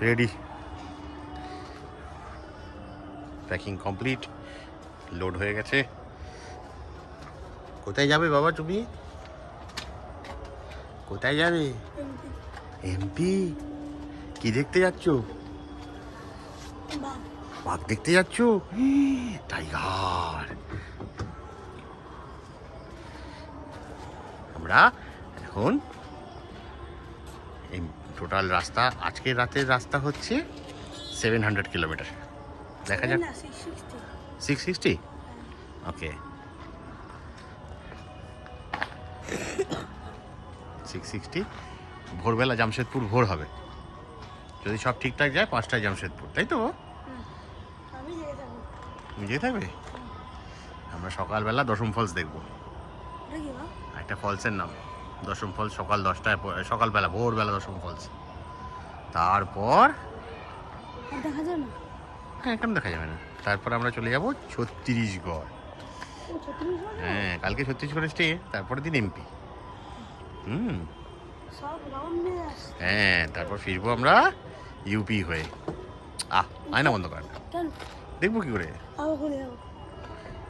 Ready, packing complete, load হয়ে গেছে। কোথায় যাবে বাবা তুমি? কোথায় যাবে? এমপি। কি দেখতে যাচ্ছ? বাঘ দেখতে যাচ্ছ? টাইগার। আমরা এখন এই টোটাল রাস্তা, আজকের রাতের রাস্তা হচ্ছে 700 কিলোমিটার। দেখা যাক। 660। ওকে, 660। ভোরবেলা জামশেদপুর ভোর হবে, যদি সব ঠিকঠাক যায় 5টায় জামশেদপুর, তাই তো? তুমি যেতে থাকবে? আমরা সকালবেলা দশম ফলস দেখবো। একটা ফলসের নাম দশম ফলস, সকাল 10টায়, সকালবেলা ভোরবেলা দশম ফলস। তারপর হ্যাঁ, একদম দেখা যাবে না। তারপর আমরা চলে যাব ছত্তিশগড়। হ্যাঁ, কালকে ছত্তিশগড়ে স্টে, তারপরের দিন এমপি। হ্যাঁ, তারপর ফিরবো আমরা ইউপি হয়ে। আয়না বন্ধ কর, দেখবো কি করে?